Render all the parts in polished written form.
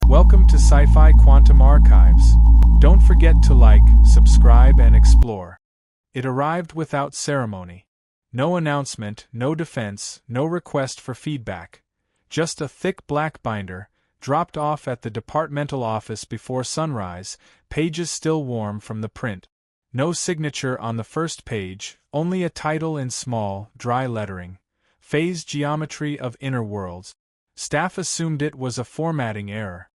Welcome to Sci-Fi Quantum Archives. Don't forget to like, subscribe and explore. It arrived without ceremony. No announcement, no defense, no request for feedback. Just a thick black binder, dropped off at the departmental office before sunrise, pages still warm from the print. No signature on the first page, only a title in small, dry lettering. Phase Geometry of Inner Worlds. Staff assumed it was a formatting error.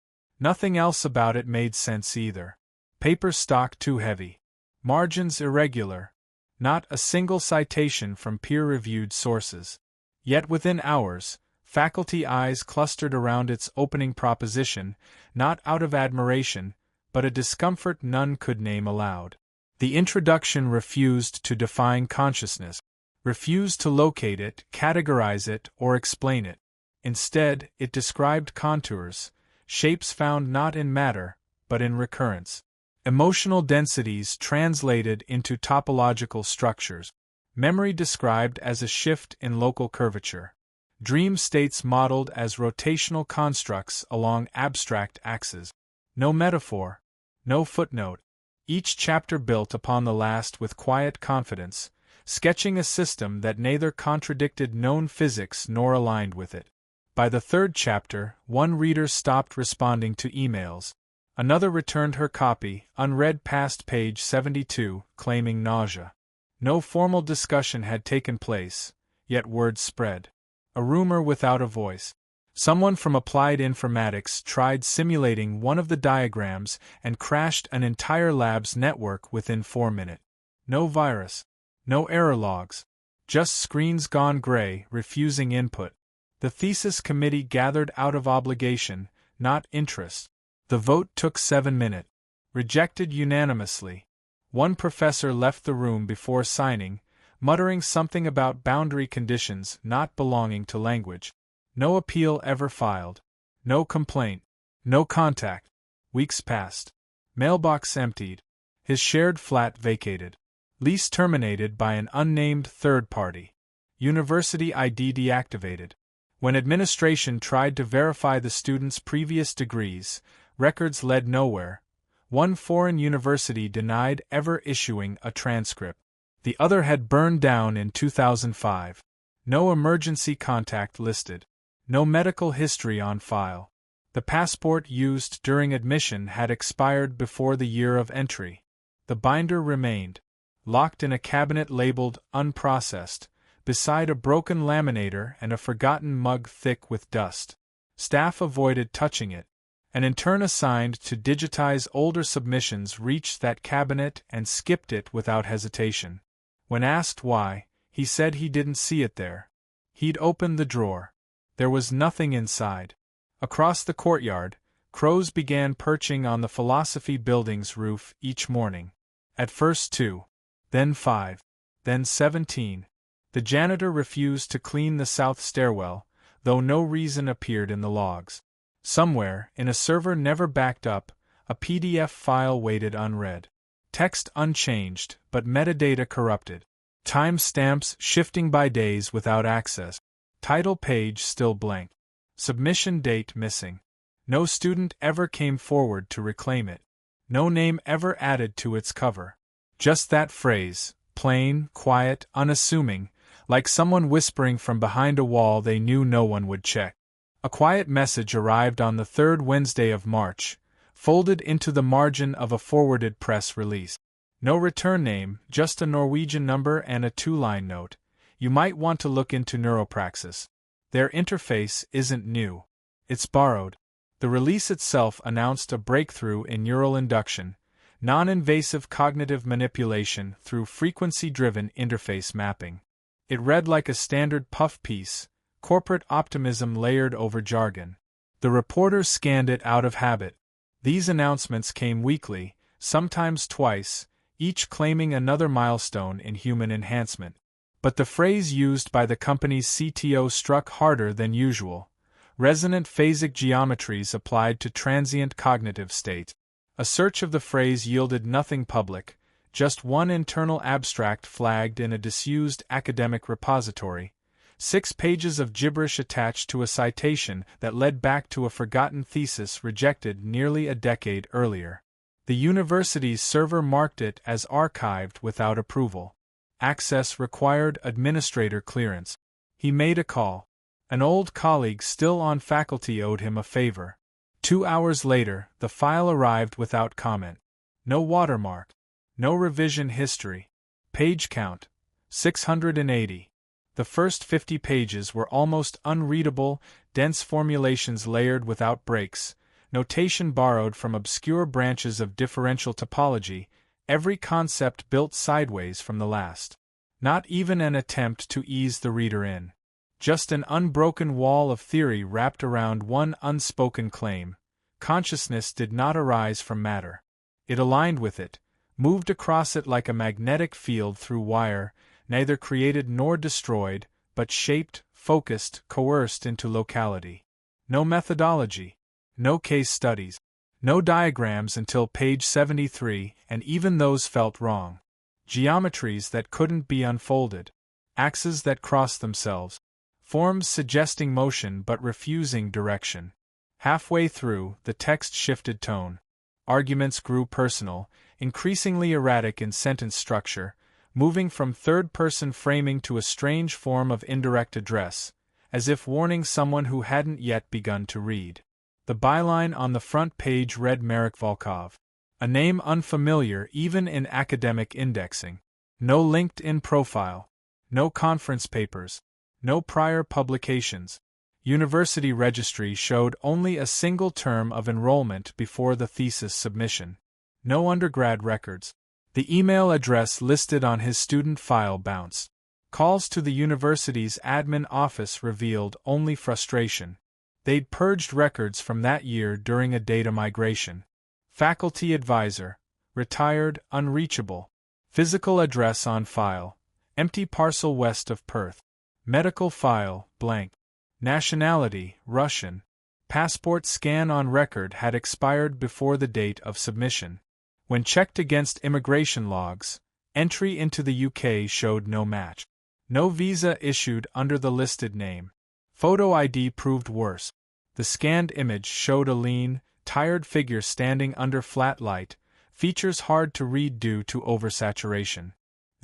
Nothing else about it made sense either. Paper stock too heavy. Margins irregular. Not a single citation from peer-reviewed sources. Yet within hours, faculty eyes clustered around its opening proposition, not out of admiration, but a discomfort none could name aloud. The introduction refused to define consciousness, refused to locate it, categorize it, or explain it. Instead, it described contours, shapes found not in matter, but in recurrence. Emotional densities translated into topological structures. Memory described as a shift in local curvature. Dream states modeled as rotational constructs along abstract axes. No metaphor, no footnote. Each chapter built upon the last with quiet confidence, sketching a system that neither contradicted known physics nor aligned with it. By the third chapter, one reader stopped responding to emails. Another returned her copy, unread past page 72, claiming nausea. No formal discussion had taken place, yet word spread. A rumor without a voice. Someone from applied informatics tried simulating one of the diagrams and crashed an entire lab's network within 4 minutes. No virus. No error logs. Just screens gone gray, refusing input. The thesis committee gathered out of obligation, not interest. The vote took 7 minutes. Rejected unanimously. One professor left the room before signing, muttering something about boundary conditions not belonging to language. No appeal ever filed. No complaint. No contact. Weeks passed. Mailbox emptied. His shared flat vacated. Lease terminated by an unnamed third party. University ID deactivated. When administration tried to verify the student's previous degrees, records led nowhere. One foreign university denied ever issuing a transcript. The other had burned down in 2005. No emergency contact listed. No medical history on file. The passport used during admission had expired before the year of entry. The binder remained, locked in a cabinet labeled unprocessed, beside a broken laminator and a forgotten mug thick with dust. Staff avoided touching it. An intern assigned to digitize older submissions reached that cabinet and skipped it without hesitation. When asked why, he said he didn't see it there. He'd opened the drawer. There was nothing inside. Across the courtyard, crows began perching on the philosophy building's roof each morning. At first 2, then 5, then 17. The janitor refused to clean the south stairwell, though no reason appeared in the logs. Somewhere, in a server never backed up, a PDF file waited unread. Text unchanged, but metadata corrupted. Time stamps shifting by days without access. Title page still blank. Submission date missing. No student ever came forward to reclaim it. No name ever added to its cover. Just that phrase, plain, quiet, unassuming, like someone whispering from behind a wall they knew no one would check. A quiet message arrived on the third Wednesday of March, folded into the margin of a forwarded press release. No return name, just a Norwegian number and a 2-line note. You might want to look into neuropraxis. Their interface isn't new. It's borrowed. The release itself announced a breakthrough in neural induction, non-invasive cognitive manipulation through frequency-driven interface mapping. It read like a standard puff piece, corporate optimism layered over jargon. The reporter scanned it out of habit. These announcements came weekly, sometimes twice, each claiming another milestone in human enhancement. But the phrase used by the company's CTO struck harder than usual: resonant phasic geometries applied to transient cognitive states. A search of the phrase yielded nothing public, just one internal abstract flagged in a disused academic repository, 6 pages of gibberish attached to a citation that led back to a forgotten thesis rejected nearly a decade earlier. The university's server marked it as archived without approval. Access required administrator clearance. He made a call. An old colleague still on faculty owed him a favor. 2 hours later, the file arrived without comment. No watermark. No revision history. Page count: 680. The first 50 pages were almost unreadable, dense formulations layered without breaks, notation borrowed from obscure branches of differential topology, every concept built sideways from the last. Not even an attempt to ease the reader in. Just an unbroken wall of theory wrapped around one unspoken claim. Consciousness did not arise from matter. It aligned with it, moved across it like a magnetic field through wire, neither created nor destroyed, but shaped, focused, coerced into locality. No methodology. No case studies. No diagrams until page 73, and even those felt wrong. Geometries that couldn't be unfolded. Axes that crossed themselves. Forms suggesting motion but refusing direction. Halfway through, the text shifted tone. Arguments grew personal, increasingly erratic in sentence structure, moving from third-person framing to a strange form of indirect address, as if warning someone who hadn't yet begun to read. The byline on the front page read Marek Volkov, a name unfamiliar even in academic indexing. No LinkedIn profile. No conference papers. No prior publications. University registry showed only a single term of enrollment before the thesis submission. No undergrad records. The email address listed on his student file bounced. Calls to the university's admin office revealed only frustration. They'd purged records from that year during a data migration. Faculty advisor, retired, unreachable. Physical address on file, empty parcel west of Perth. Medical file, blank. Nationality, Russian. Passport scan on record had expired before the date of submission. When checked against immigration logs, entry into the UK showed no match. No visa issued under the listed name. Photo ID proved worse. The scanned image showed a lean, tired figure standing under flat light, features hard to read due to oversaturation.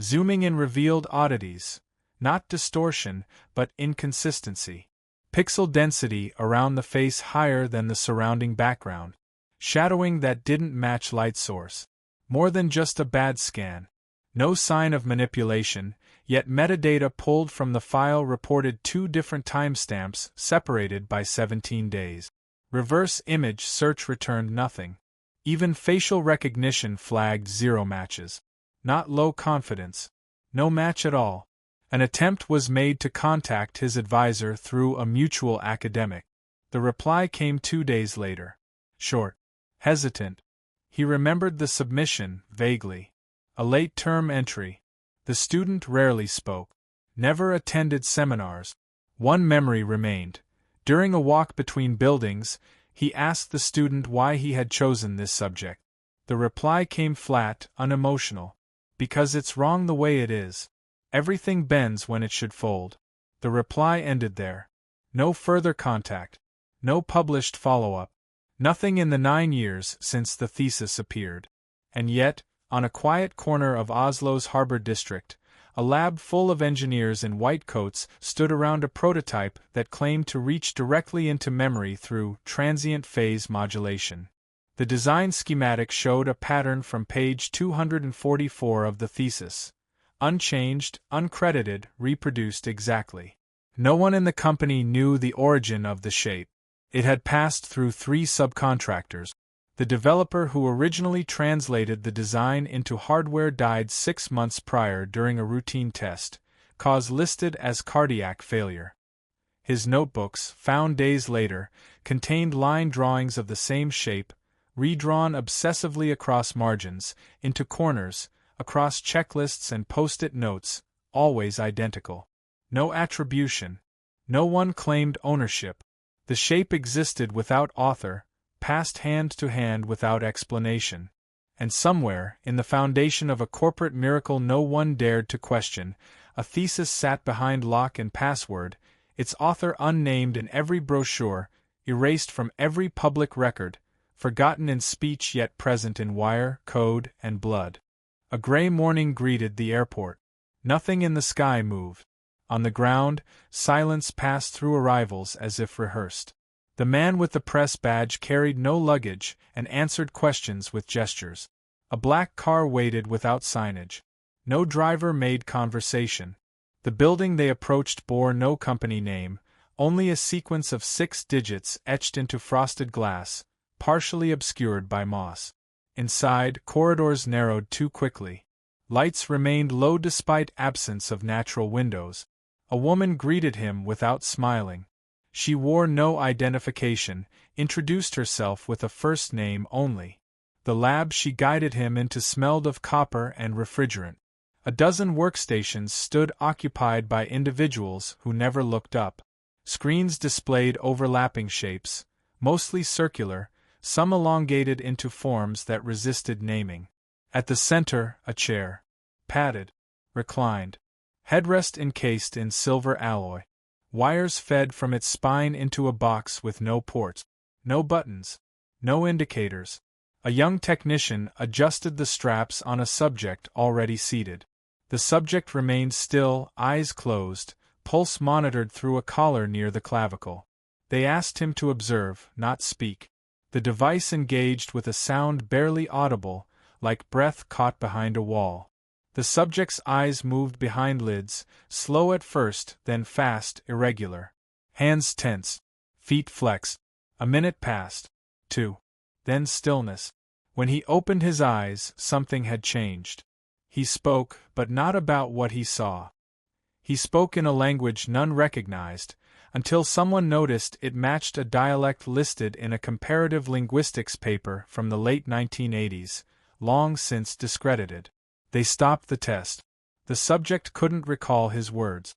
Zooming in revealed oddities, not distortion, but inconsistency. Pixel density around the face higher than the surrounding background. Shadowing that didn't match light source. More than just a bad scan. No sign of manipulation, yet metadata pulled from the file reported 2 different timestamps separated by 17 days. Reverse image search returned nothing. Even facial recognition flagged 0 matches. Not low confidence. No match at all. An attempt was made to contact his advisor through a mutual academic. The reply came 2 days later. Short. Hesitant. He remembered the submission, vaguely. A late-term entry. The student rarely spoke. Never attended seminars. One memory remained. During a walk between buildings, he asked the student why he had chosen this subject. The reply came flat, unemotional. Because it's wrong the way it is. Everything bends when it should fold. The reply ended there. No further contact. No published follow-up. Nothing in the 9 years since the thesis appeared. And yet, on a quiet corner of Oslo's Harbour district, a lab full of engineers in white coats stood around a prototype that claimed to reach directly into memory through transient phase modulation. The design schematic showed a pattern from page 244 of the thesis. Unchanged, uncredited, reproduced exactly. No one in the company knew the origin of the shape. It had passed through 3 subcontractors. The developer who originally translated the design into hardware died 6 months prior during a routine test, cause listed as cardiac failure. His notebooks, found days later, contained line drawings of the same shape, redrawn obsessively across margins, into corners, across checklists and post-it notes, always identical. No attribution. No one claimed ownership. The shape existed without author, passed hand to hand without explanation. And somewhere, in the foundation of a corporate miracle no one dared to question, A thesis sat behind lock and password, its author unnamed in every brochure, erased from every public record, forgotten in speech yet present in wire, code, and blood. A gray morning greeted the airport. Nothing in the sky moved. On the ground, silence passed through arrivals as if rehearsed. The man with the press badge carried no luggage and answered questions with gestures. A black car waited without signage. No driver made conversation. The building they approached bore no company name, only a sequence of 6 digits etched into frosted glass, partially obscured by moss. Inside, corridors narrowed too quickly. Lights remained low despite absence of natural windows. A woman greeted him without smiling. She wore no identification, introduced herself with a first name only. The lab she guided him into smelled of copper and refrigerant. A dozen workstations stood occupied by individuals who never looked up. Screens displayed overlapping shapes, mostly circular, some elongated into forms that resisted naming. At the center, a chair. Padded. Reclined. Headrest encased in silver alloy. Wires fed from its spine into a box with no ports. No buttons. No indicators. A young technician adjusted the straps on a subject already seated. The subject remained still, eyes closed, pulse monitored through a collar near the clavicle. They asked him to observe, not speak. The device engaged with a sound barely audible, like breath caught behind a wall. The subject's eyes moved behind lids, slow at first, then fast, irregular. Hands tense. Feet flexed. A minute passed. 2. Then stillness. When he opened his eyes, something had changed. He spoke, but not about what he saw. He spoke in a language none recognized, until someone noticed it matched a dialect listed in a comparative linguistics paper from the late 1980s, long since discredited. They stopped the test. The subject couldn't recall his words.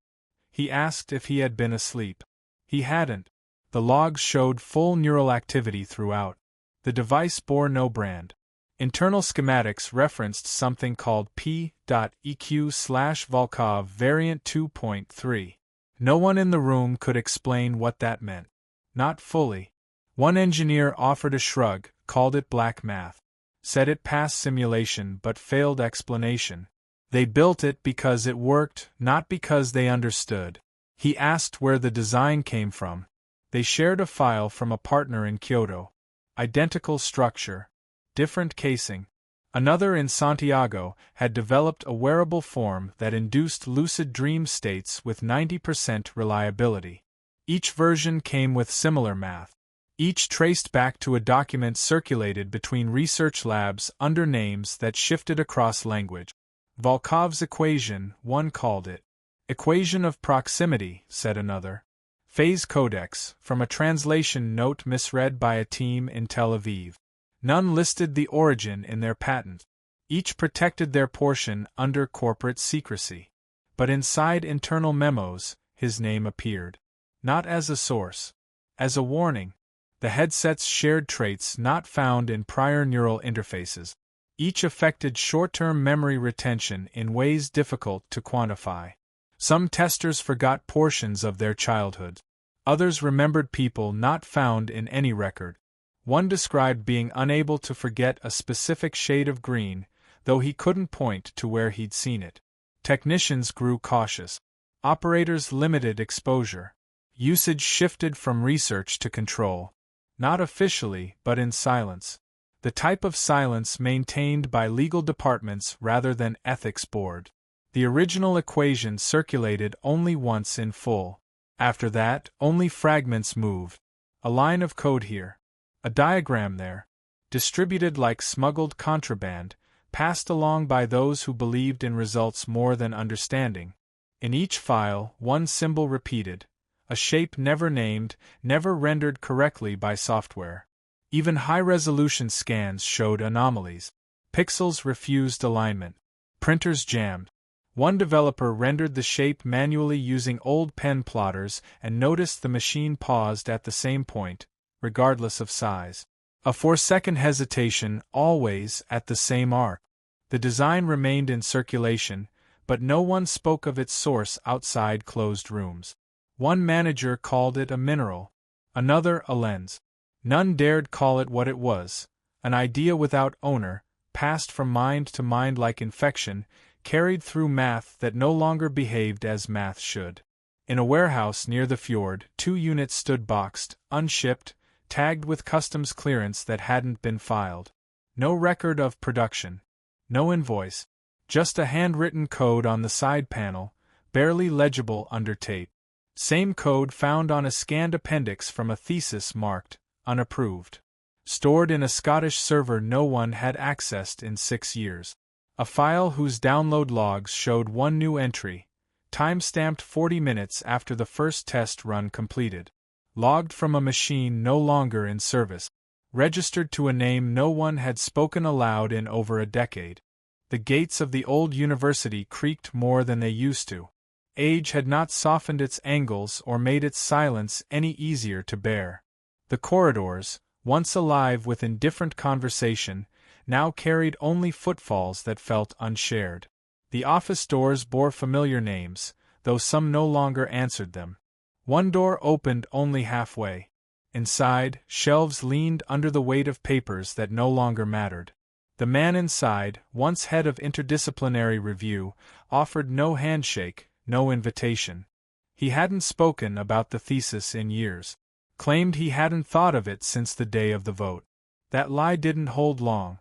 He asked if he had been asleep. He hadn't. The logs showed full neural activity throughout. The device bore no brand. Internal schematics referenced something called p.eq/Volkov variant 2.3. No one in the room could explain what that meant. Not fully. One engineer offered a shrug, called it black math. Said it passed simulation but failed explanation. They built it because it worked, not because they understood. He asked where the design came from. They shared a file from a partner in Kyoto. Identical structure. Different casing. Another in Santiago had developed a wearable form that induced lucid dream states with 90% reliability. Each version came with similar math. Each traced back to a document circulated between research labs under names that shifted across language. Volkov's equation, one called it. Equation of proximity, said another. Phase codex, from a translation note misread by a team in Tel Aviv. None listed the origin in their patent. Each protected their portion under corporate secrecy. But inside internal memos, his name appeared. Not as a source. As a warning. The headsets shared traits not found in prior neural interfaces. Each affected short-term memory retention in ways difficult to quantify. Some testers forgot portions of their childhood. Others remembered people not found in any record. One described being unable to forget a specific shade of green, though he couldn't point to where he'd seen it. Technicians grew cautious. Operators limited exposure. Usage shifted from research to control. Not officially, but in silence. The type of silence maintained by legal departments rather than ethics board. The original equation circulated only once in full. After that, only fragments moved. A line of code here. A diagram there. Distributed like smuggled contraband, passed along by those who believed in results more than understanding. In each file, one symbol repeated. A shape never named, never rendered correctly by software. Even high-resolution scans showed anomalies. Pixels refused alignment. Printers jammed. One developer rendered the shape manually using old pen plotters and noticed the machine paused at the same point, regardless of size. A 4-second hesitation, always at the same arc. The design remained in circulation, but no one spoke of its source outside closed rooms. One manager called it a mineral, another a lens. None dared call it what it was, an idea without owner, passed from mind to mind like infection, carried through math that no longer behaved as math should. In a warehouse near the fjord, 2 units stood boxed, unshipped, tagged with customs clearance that hadn't been filed. No record of production. No invoice. Just a handwritten code on the side panel, barely legible under tape. Same code found on a scanned appendix from a thesis marked unapproved. Stored in a Scottish server no one had accessed in 6 years. A file whose download logs showed one new entry, time-stamped 40 minutes after the first test run completed. Logged from a machine no longer in service. Registered to a name no one had spoken aloud in over a decade. The gates of the old university creaked more than they used to. Age had not softened its angles or made its silence any easier to bear. The corridors, once alive with indifferent conversation, now carried only footfalls that felt unshared. The office doors bore familiar names, though some no longer answered them. One door opened only halfway. Inside, shelves leaned under the weight of papers that no longer mattered. The man inside, once head of interdisciplinary review, offered no handshake, no invitation. He hadn't spoken about the thesis in years. Claimed he hadn't thought of it since the day of the vote. That lie didn't hold long.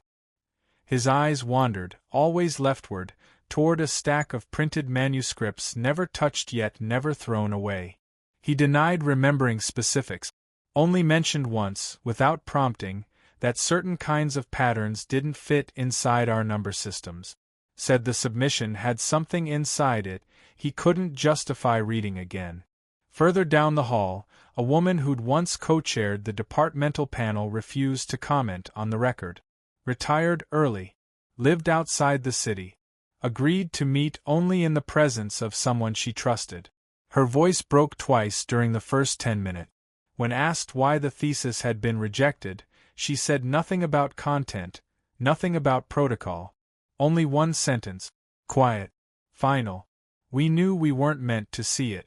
His eyes wandered, always leftward, toward a stack of printed manuscripts never touched yet never thrown away. He denied remembering specifics, only mentioned once, without prompting, that certain kinds of patterns didn't fit inside our number systems. Said the submission had something inside it he couldn't justify reading again. Further down the hall, a woman who'd once co-chaired the departmental panel refused to comment on the record. Retired early. Lived outside the city. Agreed to meet only in the presence of someone she trusted. Her voice broke twice during the first 10 minutes. When asked why the thesis had been rejected, she said nothing about content, nothing about protocol. Only one sentence. Quiet. Final. We knew we weren't meant to see it.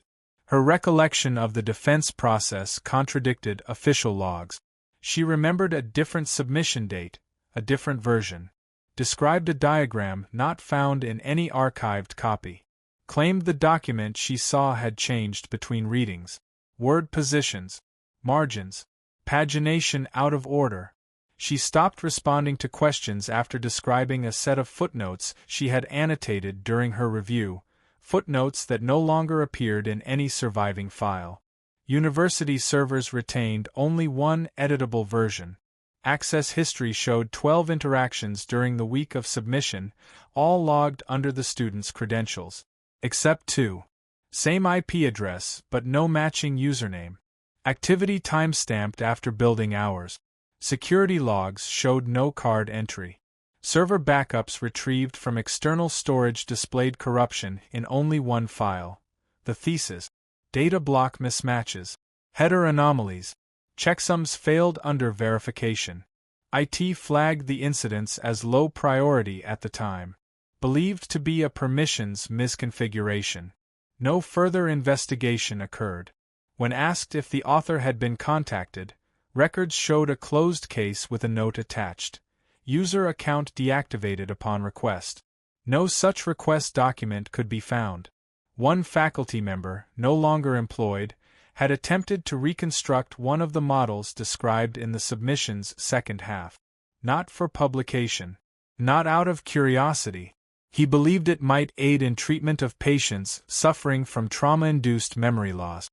Her recollection of the defense process contradicted official logs. She remembered a different submission date, a different version. Described a diagram not found in any archived copy. Claimed the document she saw had changed between readings. Word positions. Margins. Pagination out of order. She stopped responding to questions after describing a set of footnotes she had annotated during her review, footnotes that no longer appeared in any surviving file. University servers retained only one editable version. Access history showed 12 interactions during the week of submission, all logged under the student's credentials. Except 2. Same IP address, but no matching username. Activity time-stamped after building hours. Security logs showed no card entry. Server backups retrieved from external storage displayed corruption in only one file. The thesis. Data block mismatches. Header anomalies. Checksums failed under verification. IT flagged the incidents as low priority at the time. Believed to be a permissions misconfiguration. No further investigation occurred. When asked if the author had been contacted, records showed a closed case with a note attached. User account deactivated upon request. No such request document could be found. One faculty member, no longer employed, had attempted to reconstruct one of the models described in the submission's second half. Not for publication. Not out of curiosity. He believed it might aid in treatment of patients suffering from trauma-induced memory loss.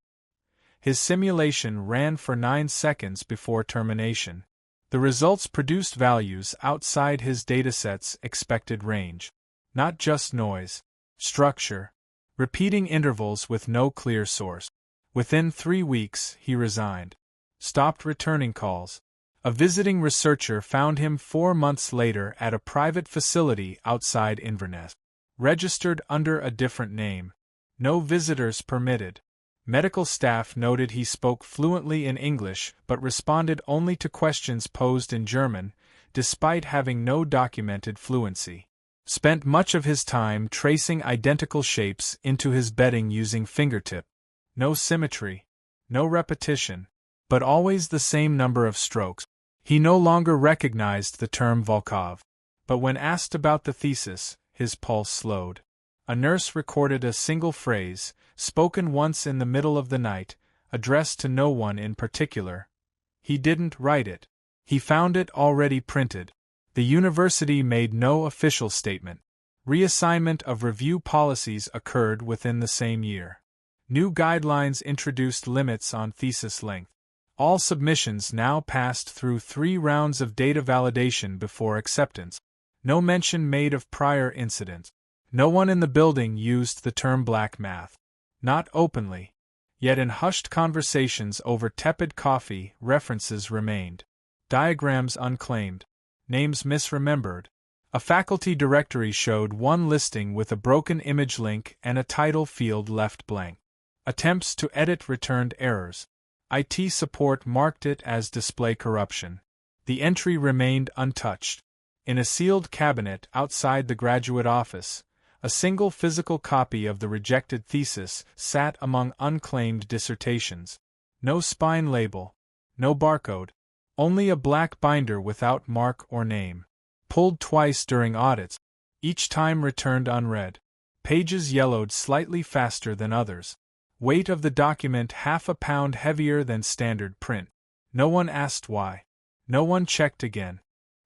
His simulation ran for 9 seconds before termination. The results produced values outside his dataset's expected range. Not just noise. Structure. Repeating intervals with no clear source. Within 3 weeks, he resigned. Stopped returning calls. A visiting researcher found him 4 months later at a private facility outside Inverness. Registered under a different name. No visitors permitted. Medical staff noted he spoke fluently in English but responded only to questions posed in German, despite having no documented fluency. Spent much of his time tracing identical shapes into his bedding using fingertip. No symmetry, no repetition, but always the same number of strokes. He no longer recognized the term Volkov. But when asked about the thesis, his pulse slowed. A nurse recorded a single phrase, spoken once in the middle of the night, addressed to no one in particular. He didn't write it. He found it already printed. The university made no official statement. Reassignment of review policies occurred within the same year. New guidelines introduced limits on thesis length. All submissions now passed through 3 rounds of data validation before acceptance. No mention made of prior incidents. No one in the building used the term black math. Not openly. Yet in hushed conversations over tepid coffee, references remained. Diagrams unclaimed. Names misremembered. A faculty directory showed one listing with a broken image link and a title field left blank. Attempts to edit returned errors. IT support marked it as display corruption. The entry remained untouched. In a sealed cabinet outside the graduate office, a single physical copy of the rejected thesis sat among unclaimed dissertations. No spine label, no barcode, only a black binder without mark or name. Pulled twice during audits, each time returned unread. Pages yellowed slightly faster than others. Weight of the document half a pound heavier than standard print. No one asked why. No one checked again.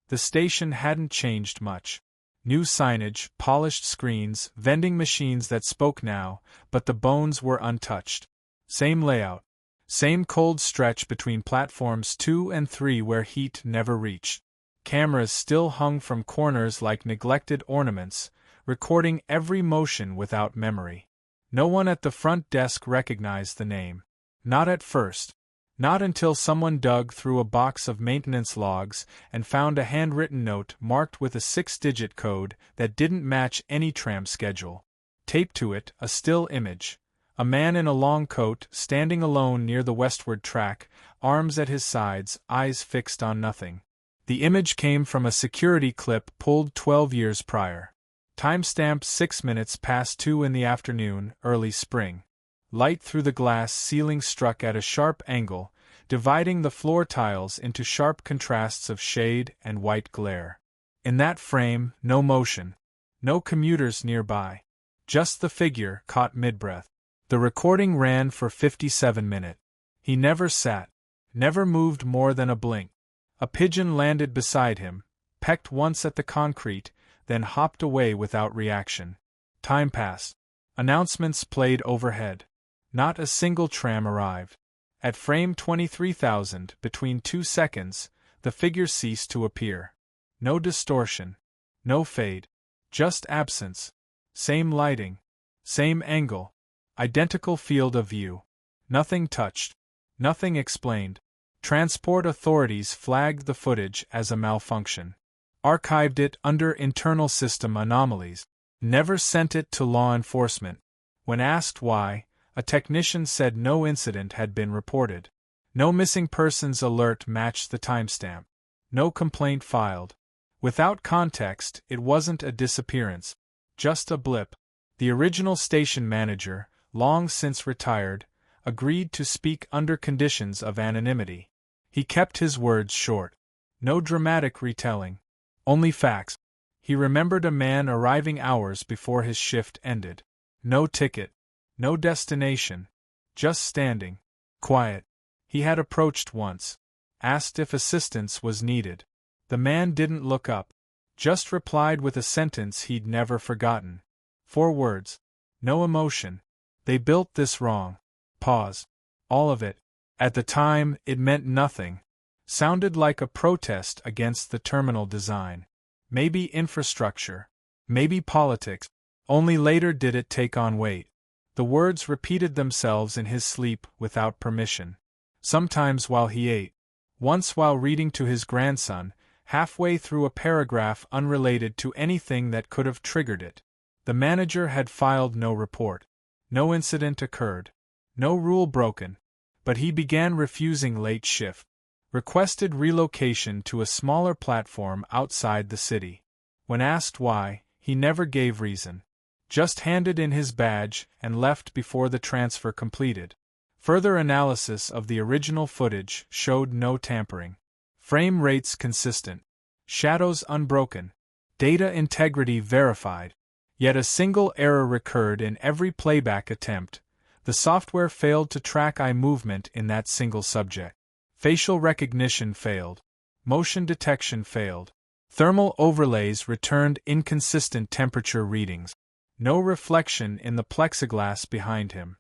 The station hadn't changed much. New signage, polished screens, vending machines that spoke now, but the bones were untouched. Same layout. Same cold stretch between platforms 2 and 3 where heat never reached. Cameras still hung from corners like neglected ornaments, recording every motion without memory. No one at the front desk recognized the name. Not at first. Not until someone dug through a box of maintenance logs and found a handwritten note marked with a 6-digit code that didn't match any tram schedule. Taped to it, a still image. A man in a long coat, standing alone near the westward track, arms at his sides, eyes fixed on nothing. The image came from a security clip pulled 12 years prior. Timestamp 6 minutes past 2 in the afternoon, early spring. Light through the glass ceiling struck at a sharp angle, dividing the floor tiles into sharp contrasts of shade and white glare. In that frame, no motion. No commuters nearby. Just the figure, caught mid-breath. The recording ran for 57 minutes. He never sat. Never moved more than a blink. A pigeon landed beside him, pecked once at the concrete, then hopped away without reaction. Time passed. Announcements played overhead. Not a single tram arrived. At frame 23,000, between 2 seconds, the figure ceased to appear. No distortion. No fade. Just absence. Same lighting. Same angle. Identical field of view. Nothing touched. Nothing explained. Transport authorities flagged the footage as a malfunction. Archived it under internal system anomalies. Never sent it to law enforcement. When asked why, a technician said no incident had been reported. No missing persons alert matched the timestamp. No complaint filed. Without context, it wasn't a disappearance. Just a blip. The original station manager, long since retired, agreed to speak under conditions of anonymity. He kept his words short. No dramatic retelling. Only facts. He remembered a man arriving hours before his shift ended. No ticket. No destination. Just standing. Quiet. He had approached once. Asked if assistance was needed. The man didn't look up. Just replied with a sentence he'd never forgotten. 4 words. No emotion. They built this wrong. Pause. All of it. At the time, it meant nothing. Sounded like a protest against the terminal design. Maybe infrastructure. Maybe politics. Only later did it take on weight. The words repeated themselves in his sleep without permission. Sometimes while he ate. Once while reading to his grandson, halfway through a paragraph unrelated to anything that could have triggered it. The manager had filed no report. No incident occurred. No rule broken. But he began refusing late shift. Requested relocation to a smaller platform outside the city. When asked why, He never gave reason. Just handed in his badge and left before the transfer completed. Further analysis of the original footage showed no tampering. Frame rates consistent. Shadows unbroken. Data integrity verified. Yet a single error recurred in every playback attempt. The software failed to track eye movement in that single subject. Facial recognition failed. Motion detection failed. Thermal overlays returned inconsistent temperature readings. No reflection in the plexiglass behind him.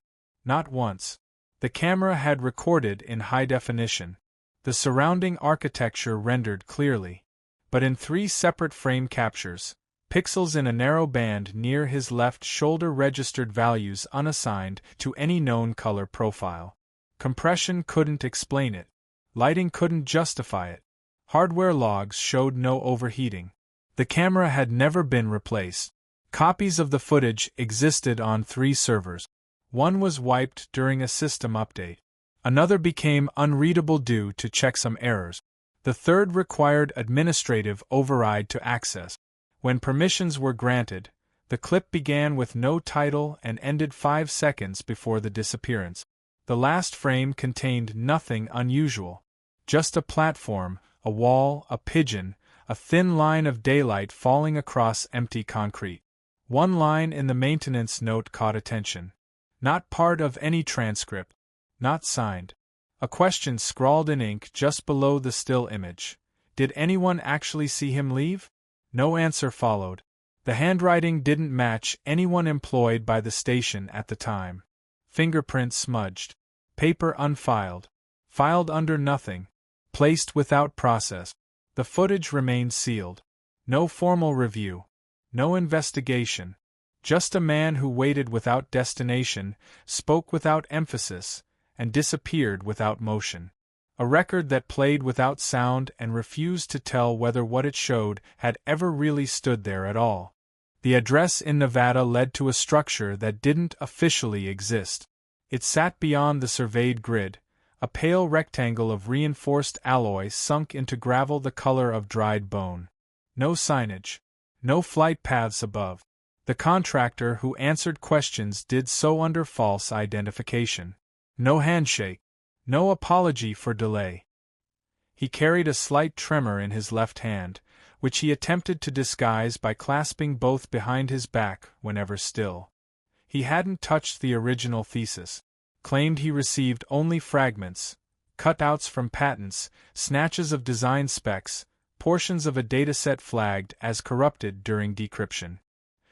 Not once. The camera had recorded in high definition. The surrounding architecture rendered clearly. But in 3 separate frame captures, pixels in a narrow band near his left shoulder registered values unassigned to any known color profile. Compression couldn't explain it. Lighting couldn't justify it. Hardware logs showed no overheating. The camera had never been replaced. Copies of the footage existed on 3 servers. One was wiped during a system update. Another became unreadable due to checksum errors. The third required administrative override to access. When permissions were granted, the clip began with no title and ended 5 seconds before the disappearance. The last frame contained nothing unusual. Just a platform, a wall, a pigeon, a thin line of daylight falling across empty concrete. One line in the maintenance note caught attention. Not part of any transcript. Not signed. A question scrawled in ink just below the still image. Did anyone actually see him leave? No answer followed. The handwriting didn't match anyone employed by the station at the time. Fingerprints smudged. Paper unfiled. Filed under nothing. Placed without process. The footage remained sealed. No formal review. No investigation. Just a man who waited without destination, spoke without emphasis, and disappeared without motion. A record that played without sound and refused to tell whether what it showed had ever really stood there at all. The address in Nevada led to a structure that didn't officially exist. It sat beyond the surveyed grid, a pale rectangle of reinforced alloy sunk into gravel the color of dried bone. No signage. No flight paths above. The contractor who answered questions did so under false identification. No handshake. No apology for delay. He carried a slight tremor in his left hand, which he attempted to disguise by clasping both behind his back whenever still. He hadn't touched the original thesis. Claimed he received only fragments, cutouts from patents, snatches of design specs, portions of a dataset flagged as corrupted during decryption.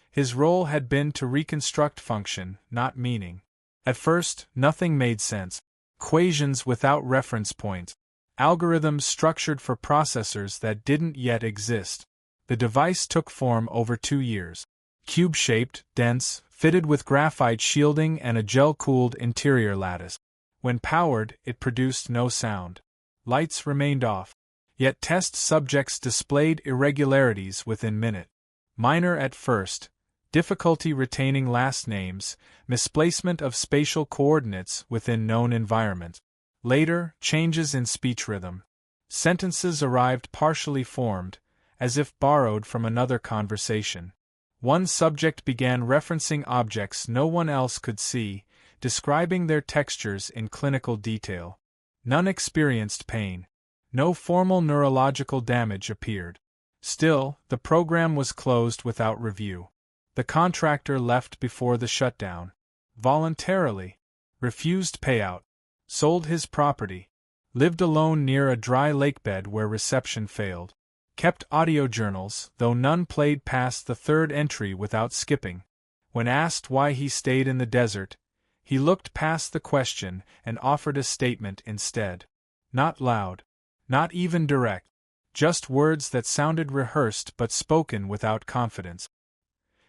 His role had been to reconstruct function, not meaning. At first, nothing made sense. Equations without reference points. Algorithms structured for processors that didn't yet exist. The device took form over 2 years. Cube-shaped, dense, fitted with graphite shielding and a gel-cooled interior lattice. When powered, it produced no sound. Lights remained off. Yet test subjects displayed irregularities within minutes. Minor at first. Difficulty retaining last names, misplacement of spatial coordinates within known environments. Later, changes in speech rhythm. Sentences arrived partially formed, as if borrowed from another conversation. One subject began referencing objects no one else could see, describing their textures in clinical detail. None experienced pain. No formal neurological damage appeared. Still, the program was closed without review. The contractor left before the shutdown. Voluntarily. Refused payout. Sold his property. Lived alone near a dry lakebed where reception failed. Kept audio journals, though none played past the 3rd entry without skipping. When asked why he stayed in the desert, he looked past the question and offered a statement instead. Not loud. Not even direct. Just words that sounded rehearsed but spoken without confidence.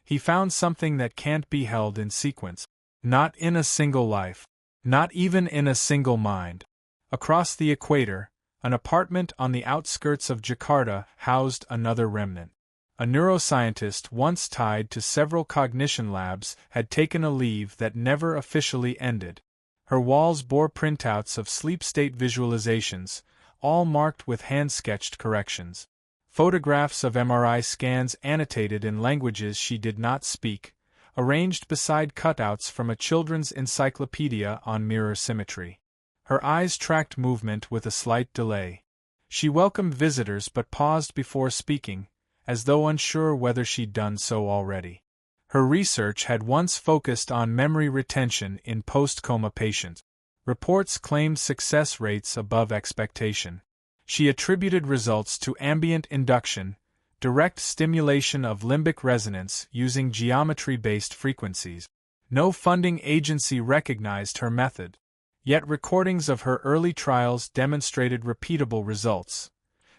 He found something that can't be held in sequence. Not in a single life. Not even in a single mind. Across the equator, an apartment on the outskirts of Jakarta housed another remnant. A neuroscientist once tied to several cognition labs had taken a leave that never officially ended. Her walls bore printouts of sleep state visualizations, all marked with hand-sketched corrections. photographs of MRI scans annotated in languages she did not speak, arranged beside cutouts from a children's encyclopedia on mirror symmetry. Her eyes tracked movement with a slight delay. She welcomed visitors but paused before speaking, as though unsure whether she'd done so already. Her research had once focused on memory retention in post-coma patients. Reports claimed success rates above expectation. She attributed results to ambient induction, direct stimulation of limbic resonance using geometry-based frequencies. No funding agency recognized her method. Yet recordings of her early trials demonstrated repeatable results.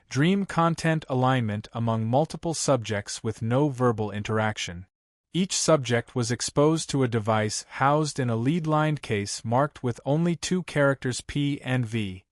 Dream content alignment among multiple subjects with no verbal interaction. Each subject was exposed to a device housed in a lead-lined case marked with only 2 characters P and V.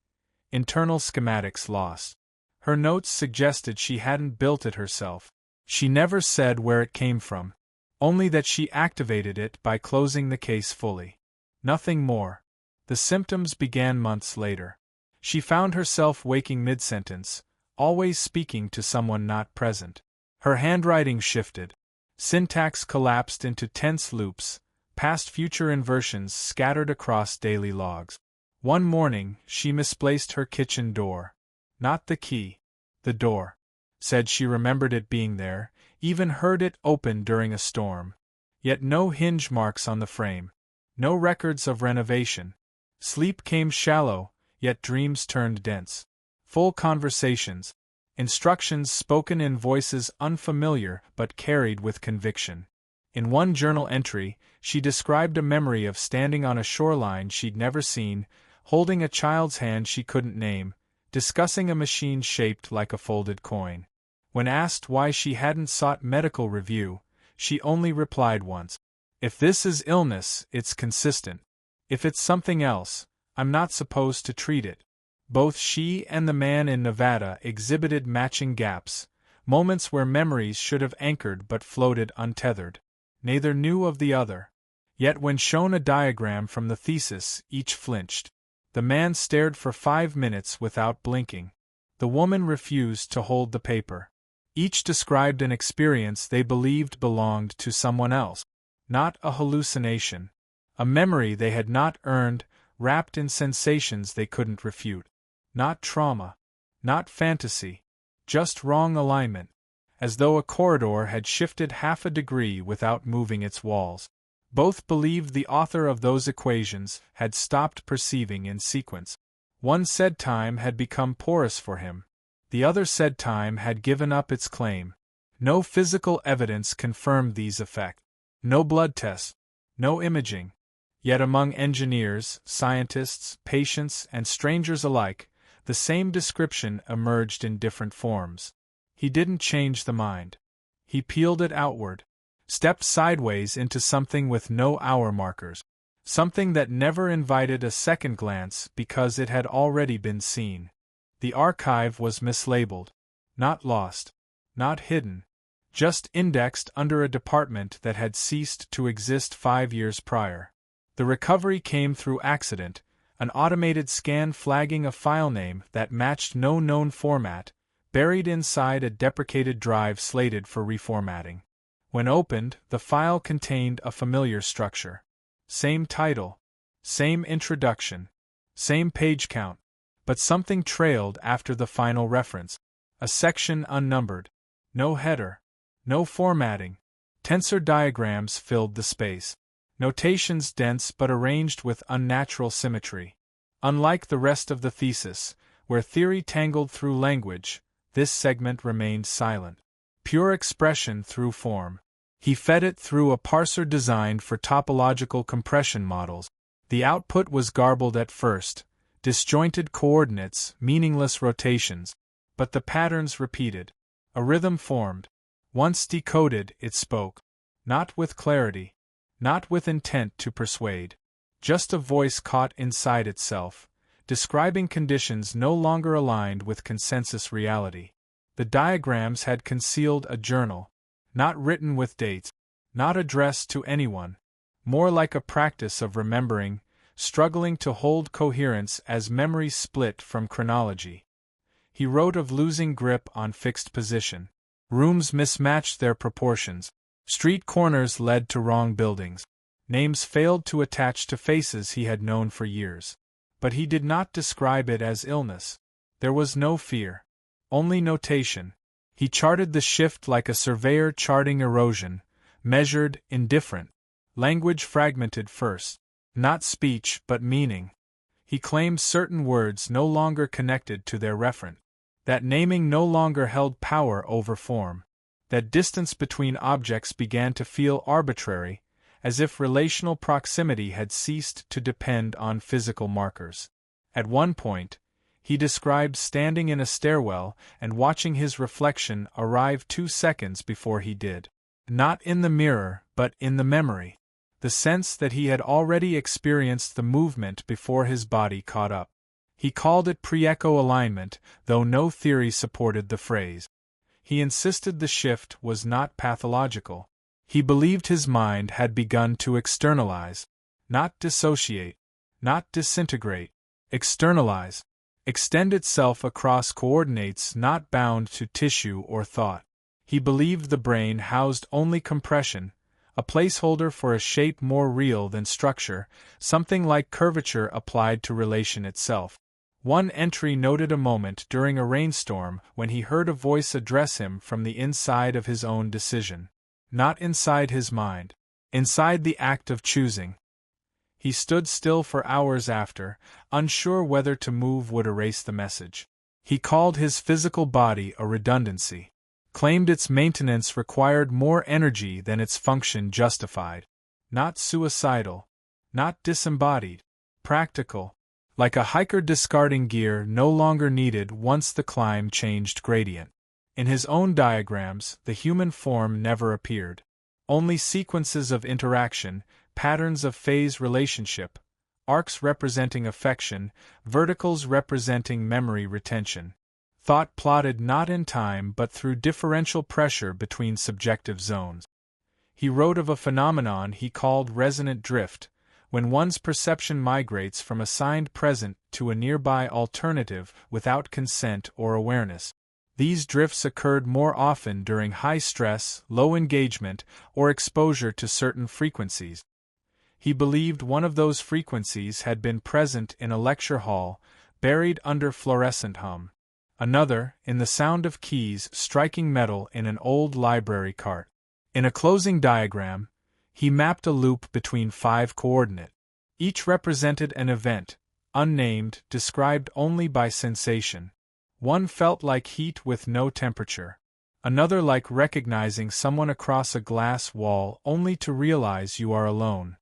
Internal schematics lost. Her notes suggested she hadn't built it herself. She never said where it came from. Only that she activated it by closing the case fully. Nothing more. The symptoms began months later. She found herself waking mid-sentence, always speaking to someone not present. Her handwriting shifted. Syntax collapsed into tense loops, past-future inversions scattered across daily logs. One morning, she misplaced her kitchen door. Not the key. The door. Said she remembered it being there, even heard it open during a storm. Yet no hinge marks on the frame. No records of renovation. Sleep came shallow, yet dreams turned dense. Full conversations. Instructions spoken in voices unfamiliar but carried with conviction. In one journal entry, she described a memory of standing on a shoreline she'd never seen, holding a child's hand she couldn't name, discussing a machine shaped like a folded coin. When asked why she hadn't sought medical review, she only replied once. If this is illness, it's consistent. If it's something else, I'm not supposed to treat it. Both she and the man in Nevada exhibited matching gaps, moments where memories should have anchored but floated untethered. Neither knew of the other. Yet when shown a diagram from the thesis, each flinched. The man stared for 5 minutes without blinking. The woman refused to hold the paper. Each described an experience they believed belonged to someone else. Not a hallucination. A memory they had not earned, wrapped in sensations they couldn't refute. Not trauma. Not fantasy. Just wrong alignment. As though a corridor had shifted half a degree without moving its walls. Both believed the author of those equations had stopped perceiving in sequence. One said time had become porous for him. The other said time had given up its claim. No physical evidence confirmed these effects. No blood tests. No imaging. Yet among engineers, scientists, patients, and strangers alike, the same description emerged in different forms. He didn't change the mind. He peeled it outward, stepped sideways into something with no hour markers, something that never invited a second glance because it had already been seen. The archive was mislabeled. Not lost. Not hidden. Just indexed under a department that had ceased to exist 5 years prior. The recovery came through accident, an automated scan flagging a file name that matched no known format, buried inside a deprecated drive slated for reformatting. When opened, the file contained a familiar structure. Same title. Same introduction. Same page count. But something trailed after the final reference. A section unnumbered. No header. No formatting. Tensor diagrams filled the space. Notations dense but arranged with unnatural symmetry. Unlike the rest of the thesis, where theory tangled through language, this segment remained silent. Pure expression through form. He fed it through a parser designed for topological compression models. The output was garbled at first, disjointed coordinates, meaningless rotations. But the patterns repeated. A rhythm formed. Once decoded, it spoke. Not with clarity. Not with intent to persuade. Just a voice caught inside itself, describing conditions no longer aligned with consensus reality. The diagrams had concealed a journal. Not written with dates. Not addressed to anyone. More like a practice of remembering, struggling to hold coherence as memory split from chronology. He wrote of losing grip on fixed position. Rooms mismatched their proportions. Street corners led to wrong buildings. Names failed to attach to faces he had known for years. But he did not describe it as illness. There was no fear. Only notation. He charted the shift like a surveyor charting erosion, measured, indifferent. Language fragmented first. Not speech, but meaning. He claimed certain words no longer connected to their referent. That naming no longer held power over form. That distance between objects began to feel arbitrary, as if relational proximity had ceased to depend on physical markers. At one point, he described standing in a stairwell and watching his reflection arrive 2 seconds before he did. Not in the mirror, but in the memory. The sense that he had already experienced the movement before his body caught up. He called it pre-echo alignment, though no theory supported the phrase. He insisted the shift was not pathological. He believed his mind had begun to externalize, not dissociate, not disintegrate, externalize, extend itself across coordinates not bound to tissue or thought. He believed the brain housed only compression, a placeholder for a shape more real than structure, something like curvature applied to relation itself. One entry noted a moment during a rainstorm when he heard a voice address him from the inside of his own decision. Not inside his mind. Inside the act of choosing. He stood still for hours after, unsure whether to move would erase the message. He called his physical body a redundancy. Claimed its maintenance required more energy than its function justified. Not suicidal. Not disembodied. Practical. Like a hiker discarding gear no longer needed once the climb changed gradient. In his own diagrams, the human form never appeared. Only sequences of interaction, patterns of phase relationship, arcs representing affection, verticals representing memory retention. Thought plotted not in time but through differential pressure between subjective zones. He wrote of a phenomenon he called resonant drift, when one's perception migrates from a signed present to a nearby alternative without consent or awareness. These drifts occurred more often during high stress, low engagement, or exposure to certain frequencies. He believed one of those frequencies had been present in a lecture hall, buried under fluorescent hum. Another, in the sound of keys striking metal in an old library cart. In a closing diagram, he mapped a loop between 5 coordinates. Each represented an event, unnamed, described only by sensation. One felt like heat with no temperature. Another like recognizing someone across a glass wall only to realize you are alone.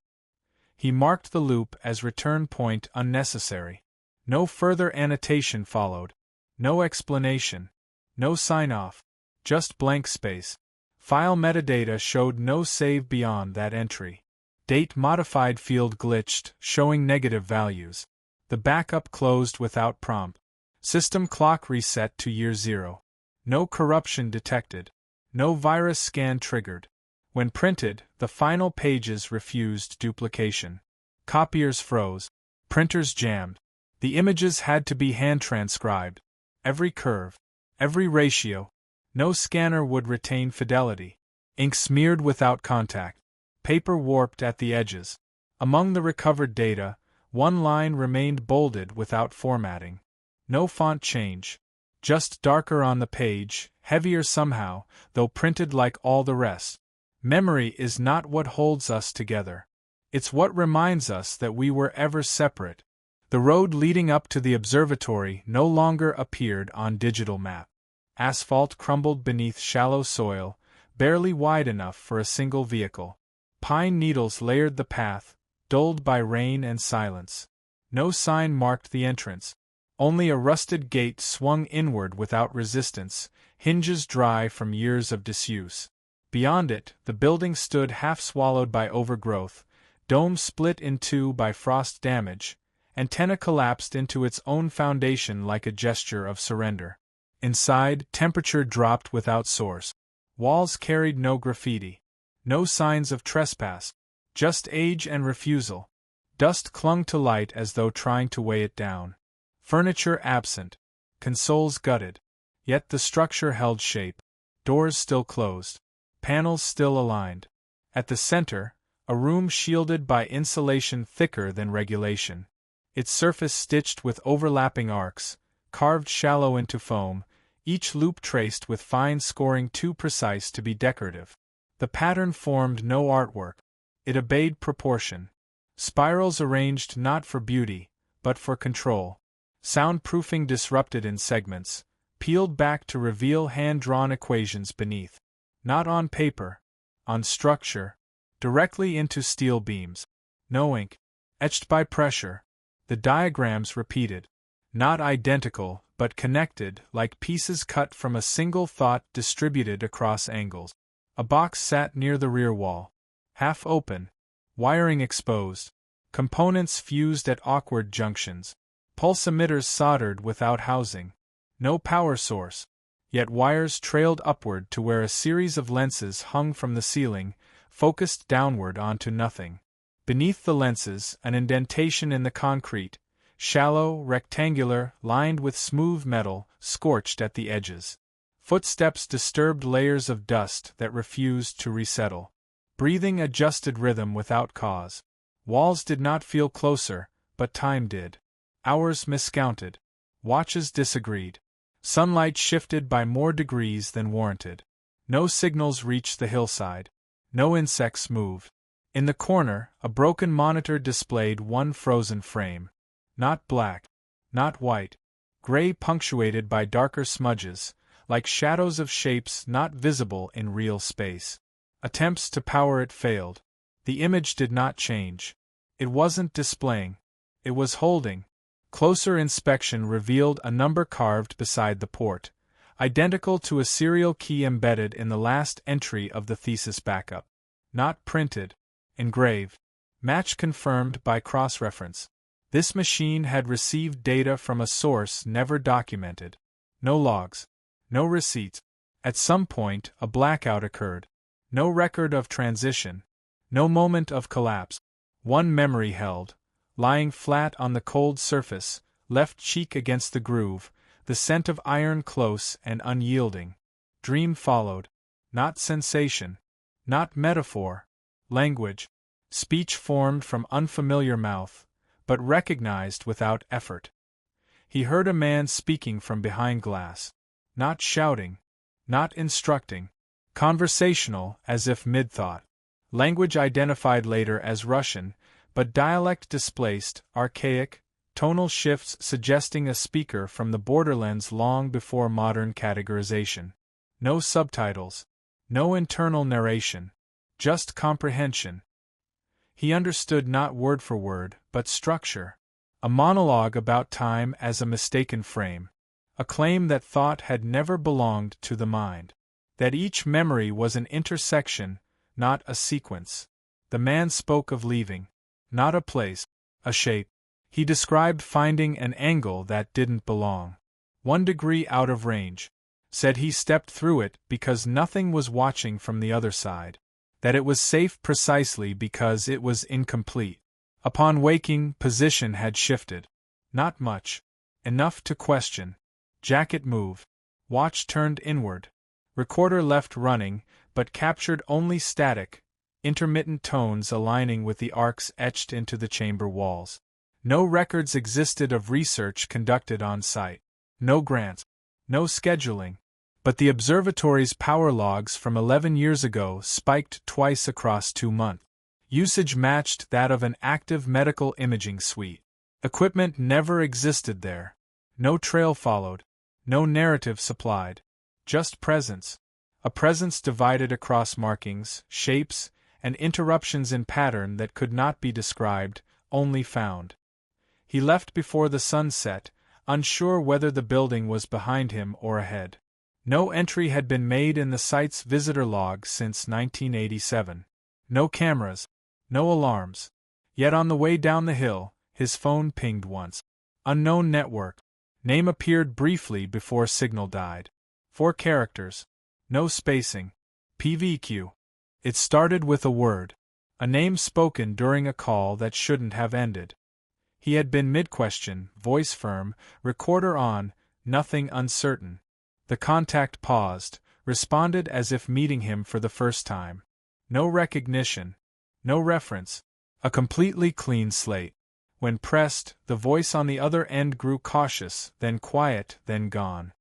He marked the loop as return point unnecessary. No further annotation followed. No explanation. No sign-off. Just blank space. File metadata showed no save beyond that entry. Date modified field glitched, showing negative values. The backup closed without prompt. System clock reset to year 0. No corruption detected. No virus scan triggered. When printed, the final pages refused duplication. Copiers froze. Printers jammed. The images had to be hand-transcribed. Every curve. Every ratio. No scanner would retain fidelity. Ink smeared without contact. Paper warped at the edges. Among the recovered data, one line remained bolded without formatting. No font change. Just darker on the page, heavier somehow, though printed like all the rest. Memory is not what holds us together. It's what reminds us that we were ever separate. The road leading up to the observatory no longer appeared on digital map. Asphalt crumbled beneath shallow soil, barely wide enough for a single vehicle. Pine needles layered the path, dulled by rain and silence. No sign marked the entrance. Only a rusted gate swung inward without resistance, hinges dry from years of disuse. Beyond it, the building stood half swallowed by overgrowth, dome split in two by frost damage, antenna collapsed into its own foundation like a gesture of surrender. Inside, temperature dropped without source. Walls carried no graffiti. No signs of trespass. Just age and refusal. Dust clung to light as though trying to weigh it down. Furniture absent. consoles gutted. Yet the structure held shape. Doors still closed. Panels still aligned. At the center, a room shielded by insulation thicker than regulation. Its surface stitched with overlapping arcs, carved shallow into foam, each loop traced with fine scoring too precise to be decorative. The pattern formed no artwork. It obeyed proportion. Spirals arranged not for beauty, but for control. Soundproofing disrupted in segments, peeled back to reveal hand-drawn equations beneath. Not on paper, on structure, directly into steel beams. No ink, etched by pressure. The diagrams repeated. Not identical, but connected, like pieces cut from a single thought distributed across angles. A box sat near the rear wall. Half open, wiring exposed, components fused at awkward junctions, pulse emitters soldered without housing. No power source, yet wires trailed upward to where a series of lenses hung from the ceiling, focused downward onto nothing. Beneath the lenses, an indentation in the concrete, shallow, rectangular, lined with smooth metal, scorched at the edges. Footsteps disturbed layers of dust that refused to resettle. Breathing adjusted rhythm without cause. Walls did not feel closer, but time did. Hours miscounted. Watches disagreed. Sunlight shifted by more degrees than warranted. No signals reached the hillside. No insects moved. In the corner, a broken monitor displayed one frozen frame. Not black. Not white. Gray punctuated by darker smudges, like shadows of shapes not visible in real space. Attempts to power it failed. The image did not change. It wasn't displaying. It was holding. Closer inspection revealed a number carved beside the port, identical to a serial key embedded in the last entry of the Thesis backup. Not printed. Engraved. Match confirmed by cross-reference. This machine had received data from a source never documented. No logs. No receipts. At some point, a blackout occurred. No record of transition. No moment of collapse. One memory held, lying flat on the cold surface, left cheek against the groove, the scent of iron close and unyielding. Dream followed. Not sensation. Not metaphor. Language. Speech formed from unfamiliar mouth, but recognized without effort. He heard a man speaking from behind glass. Not shouting. Not instructing. Conversational, as if mid-thought. Language identified later as Russian, but dialect displaced, archaic, tonal shifts suggesting a speaker from the borderlands long before modern categorization. No subtitles. No internal narration. Just comprehension. He understood not word for word, but structure. A monologue about time as a mistaken frame. A claim that thought had never belonged to the mind. That each memory was an intersection, not a sequence. The man spoke of leaving. Not a place, a shape. He described finding an angle that didn't belong. 1 degree out of range. Said he stepped through it because nothing was watching from the other side. That it was safe precisely because it was incomplete. Upon waking, position had shifted. Not much. Enough to question. Jacket moved. Watch turned inward. Recorder left running, but captured only static, intermittent tones aligning with the arcs etched into the chamber walls. No records existed of research conducted on site. No grants. No scheduling. But the observatory's power logs from 11 years ago spiked twice across 2 months. Usage matched that of an active medical imaging suite. Equipment never existed there. No trail followed. No narrative supplied. Just presence. A presence divided across markings, shapes, and interruptions in pattern that could not be described, only found. He left before the sun set, unsure whether the building was behind him or ahead. No entry had been made in the site's visitor log since 1987. No cameras. No alarms. Yet on the way down the hill, his phone pinged once. Unknown network. Name appeared briefly before signal died. 4 characters. No spacing. PVQ. It started with a word. A name spoken during a call that shouldn't have ended. He had been mid-question, voice firm, recorder on, nothing uncertain. The contact paused, responded as if meeting him for the first time. No recognition. No reference. A completely clean slate. When pressed, the voice on the other end grew cautious, then quiet, then gone.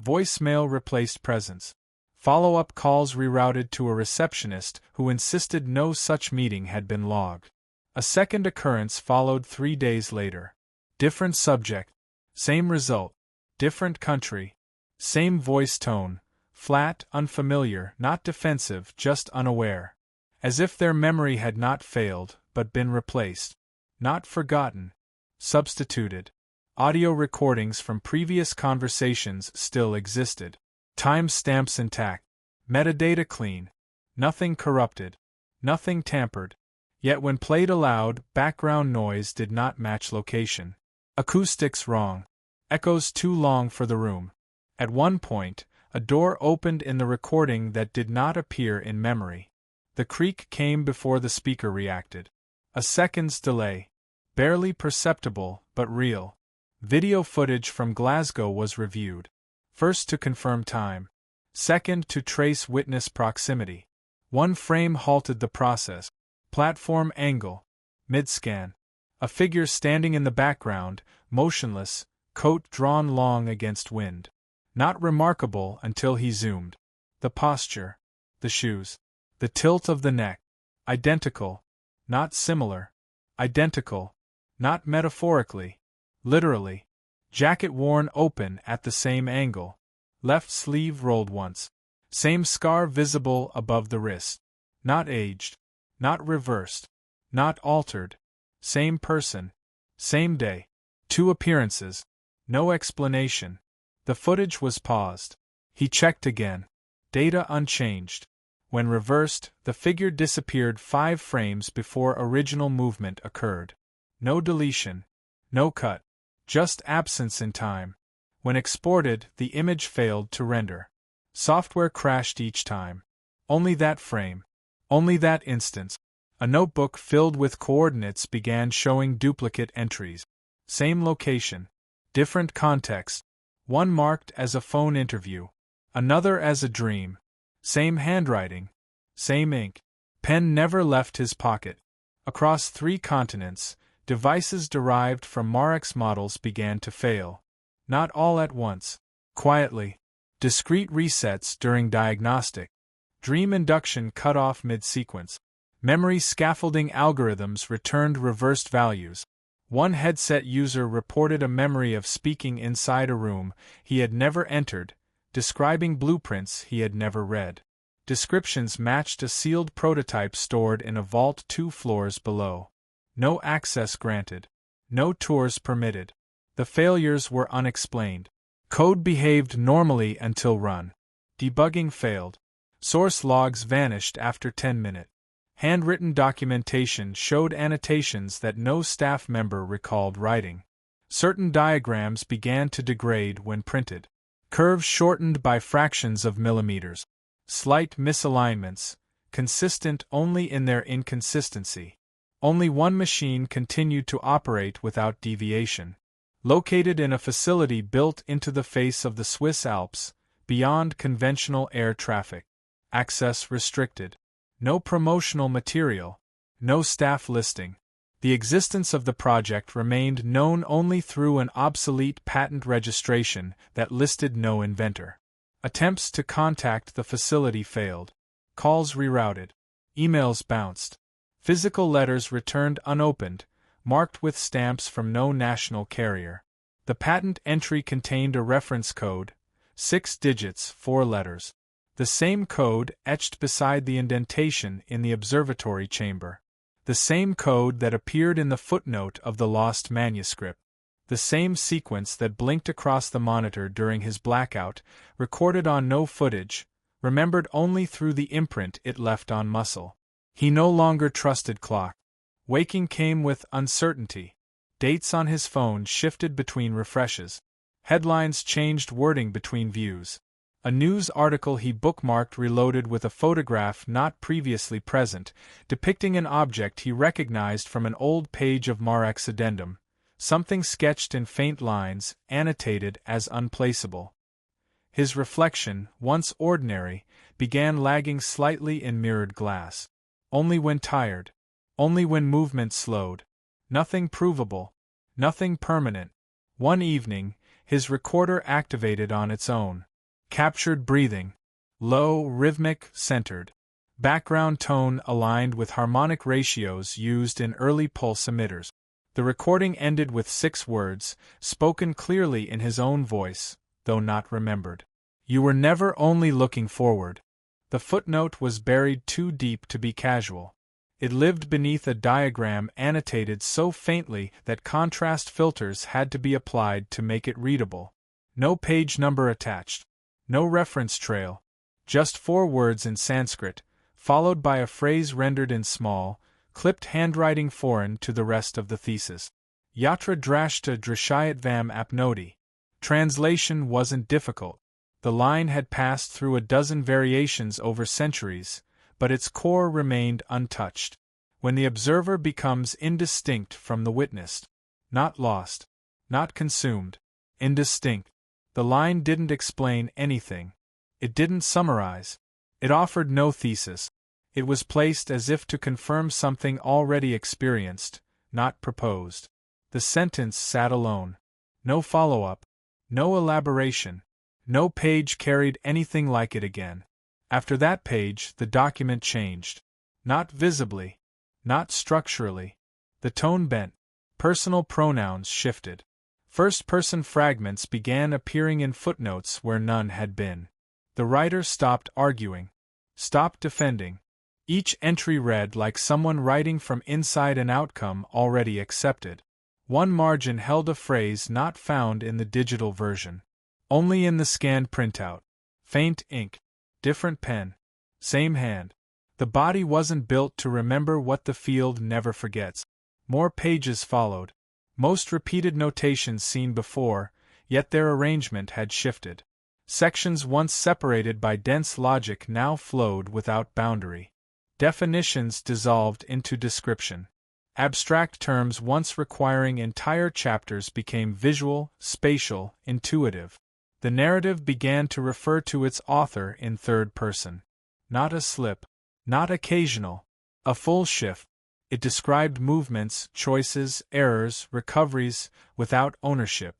Voicemail replaced presence. Follow-up calls rerouted to a receptionist who insisted no such meeting had been logged. A second occurrence followed 3 days later. Different subject. Same result. Different country. Same voice tone. Flat, unfamiliar, not defensive, just unaware. As if their memory had not failed, but been replaced. Not forgotten. Substituted. Audio recordings from previous conversations still existed. Time-stamps intact. Metadata clean. Nothing corrupted. Nothing tampered. Yet when played aloud, background noise did not match location. Acoustics wrong. Echoes too long for the room. At one point, a door opened in the recording that did not appear in memory. The creak came before the speaker reacted. A second's delay. Barely perceptible, but real. Video footage from Glasgow was reviewed. First to confirm time. Second to trace witness proximity. One frame halted the process. Platform angle. Mid-scan. A figure standing in the background, motionless, coat drawn long against wind. Not remarkable until he zoomed. The posture. The shoes. The tilt of the neck. Identical. Not similar. Identical. Not metaphorically. Literally. Jacket worn open at the same angle. Left sleeve rolled once. Same scar visible above the wrist. Not aged. Not reversed. Not altered. Same person. Same day. 2 appearances. No explanation. The footage was paused. He checked again. Data unchanged. When reversed, the figure disappeared 5 frames before original movement occurred. No deletion. No cut. Just absence in time. When exported, the image failed to render. Software crashed each time. Only that frame. Only that instance. A notebook filled with coordinates began showing duplicate entries. Same location. Different context. One marked as a phone interview. Another as a dream. Same handwriting. Same ink. Pen never left his pocket. Across 3 continents, devices derived from Marex models began to fail. Not all at once. Quietly. Discrete resets during diagnostic. Dream induction cut off mid-sequence. Memory scaffolding algorithms returned reversed values. One headset user reported a memory of speaking inside a room he had never entered, describing blueprints he had never read. Descriptions matched a sealed prototype stored in a vault 2 floors below. No access granted. No tours permitted. The failures were unexplained. Code behaved normally until run. Debugging failed. Source logs vanished after 10 minutes. Handwritten documentation showed annotations that no staff member recalled writing. Certain diagrams began to degrade when printed. Curves shortened by fractions of millimeters. Slight misalignments, consistent only in their inconsistency. Only one machine continued to operate without deviation. Located in a facility built into the face of the Swiss Alps, beyond conventional air traffic. Access restricted. No promotional material. No staff listing. The existence of the project remained known only through an obsolete patent registration that listed no inventor. Attempts to contact the facility failed. Calls rerouted. Emails bounced. Physical letters returned unopened, marked with stamps from no national carrier. The patent entry contained a reference code, 6 digits, 4 letters. The same code etched beside the indentation in the observatory chamber. The same code that appeared in the footnote of the lost manuscript. The same sequence that blinked across the monitor during his blackout, recorded on no footage, remembered only through the imprint it left on muscle. He no longer trusted clock. Waking came with uncertainty. Dates on his phone shifted between refreshes. Headlines changed wording between views. A news article he bookmarked reloaded with a photograph not previously present, depicting an object he recognized from an old page of Marex addendum. something sketched in faint lines, annotated as unplaceable. His reflection, once ordinary, began lagging slightly in mirrored glass. Only when tired. Only when movement slowed. Nothing provable. Nothing permanent. One evening, his recorder activated on its own. Captured breathing. Low, rhythmic, centered. Background tone aligned with harmonic ratios used in early pulse emitters. The recording ended with 6 words, spoken clearly in his own voice, though not remembered. You were never only looking forward. The footnote was buried too deep to be casual. It lived beneath a diagram annotated so faintly that contrast filters had to be applied to make it readable. No page number attached. No reference trail. Just 4 words in Sanskrit, followed by a phrase rendered in small, clipped handwriting foreign to the rest of the thesis. Yatra drashta drishayatvam apnoti. Translation wasn't difficult. The line had passed through a dozen variations over centuries, but its core remained untouched. When the observer becomes indistinct from the witnessed, not lost, not consumed, indistinct, the line didn't explain anything. It didn't summarize. It offered no thesis. It was placed as if to confirm something already experienced, not proposed. The sentence sat alone. No follow-up. No elaboration. No page carried anything like it again. After that page, the document changed. Not visibly. Not structurally. The tone bent. Personal pronouns shifted. First-person fragments began appearing in footnotes where none had been. The writer stopped arguing. Stopped defending. Each entry read like someone writing from inside an outcome already accepted. One margin held a phrase not found in the digital version. Only in the scanned printout. Faint ink. Different pen. Same hand. The body wasn't built to remember what the field never forgets. More pages followed. Most repeated notations seen before, yet their arrangement had shifted. Sections once separated by dense logic now flowed without boundary. Definitions dissolved into description. Abstract terms once requiring entire chapters became visual, spatial, intuitive. The narrative began to refer to its author in third person. Not a slip. Not occasional. A full shift. It described movements, choices, errors, recoveries, without ownership.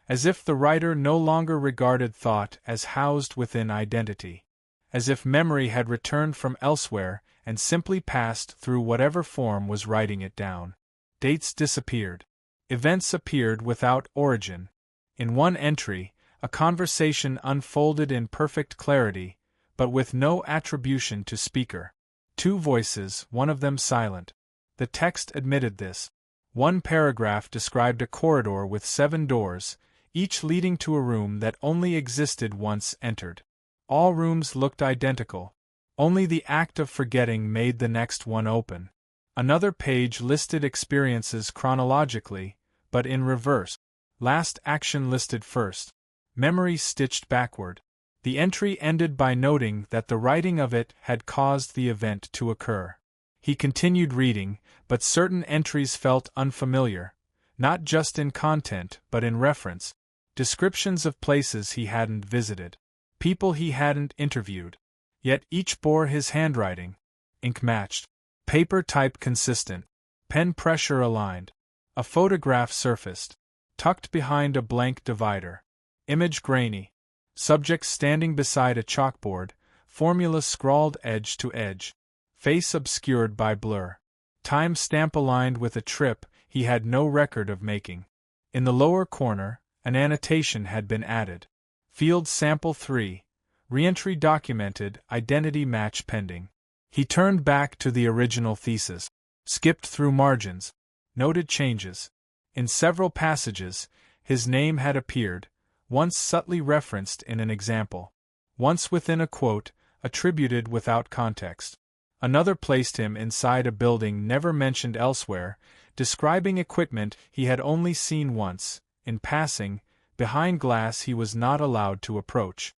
As if the writer no longer regarded thought as housed within identity. As if memory had returned from elsewhere and simply passed through whatever form was writing it down. Dates disappeared. Events appeared without origin. In one entry, a conversation unfolded in perfect clarity, but with no attribution to speaker. 2 voices, one of them silent. The text admitted this. One paragraph described a corridor with 7 doors, each leading to a room that only existed once entered. All rooms looked identical. Only the act of forgetting made the next one open. Another page listed experiences chronologically, but in reverse. Last action listed first. Memory stitched backward. The entry ended by noting that the writing of it had caused the event to occur. He continued reading, but certain entries felt unfamiliar, not just in content but in reference. Descriptions of places he hadn't visited. People he hadn't interviewed. Yet each bore his handwriting. Ink matched. Paper type consistent. Pen pressure aligned. A photograph surfaced. Tucked behind a blank divider. Image grainy. Subject standing beside a chalkboard, formula scrawled edge to edge. Face obscured by blur. Time stamp aligned with a trip he had no record of making. In the lower corner, an annotation had been added. Field Sample 3. Reentry documented, identity match pending. He turned back to the original thesis. Skipped through margins. Noted changes. In several passages, his name had appeared, once subtly referenced in an example. Once within a quote, attributed without context. Another placed him inside a building never mentioned elsewhere, describing equipment he had only seen once, in passing, behind glass he was not allowed to approach.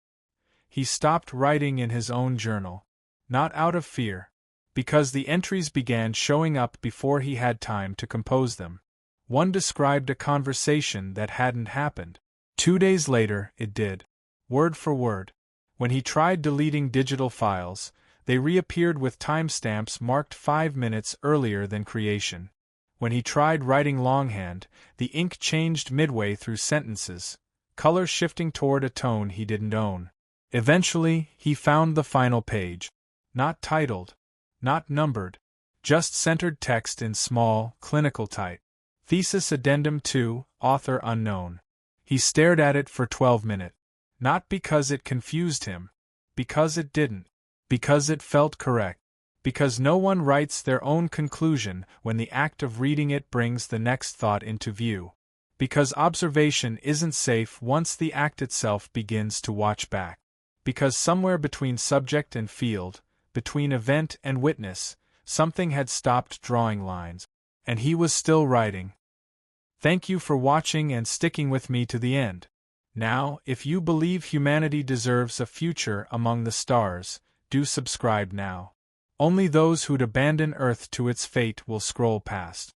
He stopped writing in his own journal. Not out of fear. Because the entries began showing up before he had time to compose them. One described a conversation that hadn't happened. 2 days later, it did. Word for word. When he tried deleting digital files, they reappeared with timestamps marked 5 minutes earlier than creation. When he tried writing longhand, the ink changed midway through sentences, color shifting toward a tone he didn't own. Eventually, he found the final page. Not titled, not numbered, just centered text in small, clinical type. Thesis Addendum 2, author unknown. He stared at it for 12 minutes. Not because it confused him. Because it didn't. Because it felt correct. Because no one writes their own conclusion when the act of reading it brings the next thought into view. Because observation isn't safe once the act itself begins to watch back. Because somewhere between subject and field, between event and witness, something had stopped drawing lines. And he was still writing. Thank you for watching and sticking with me to the end. Now, if you believe humanity deserves a future among the stars, do subscribe now. Only those who'd abandon Earth to its fate will scroll past.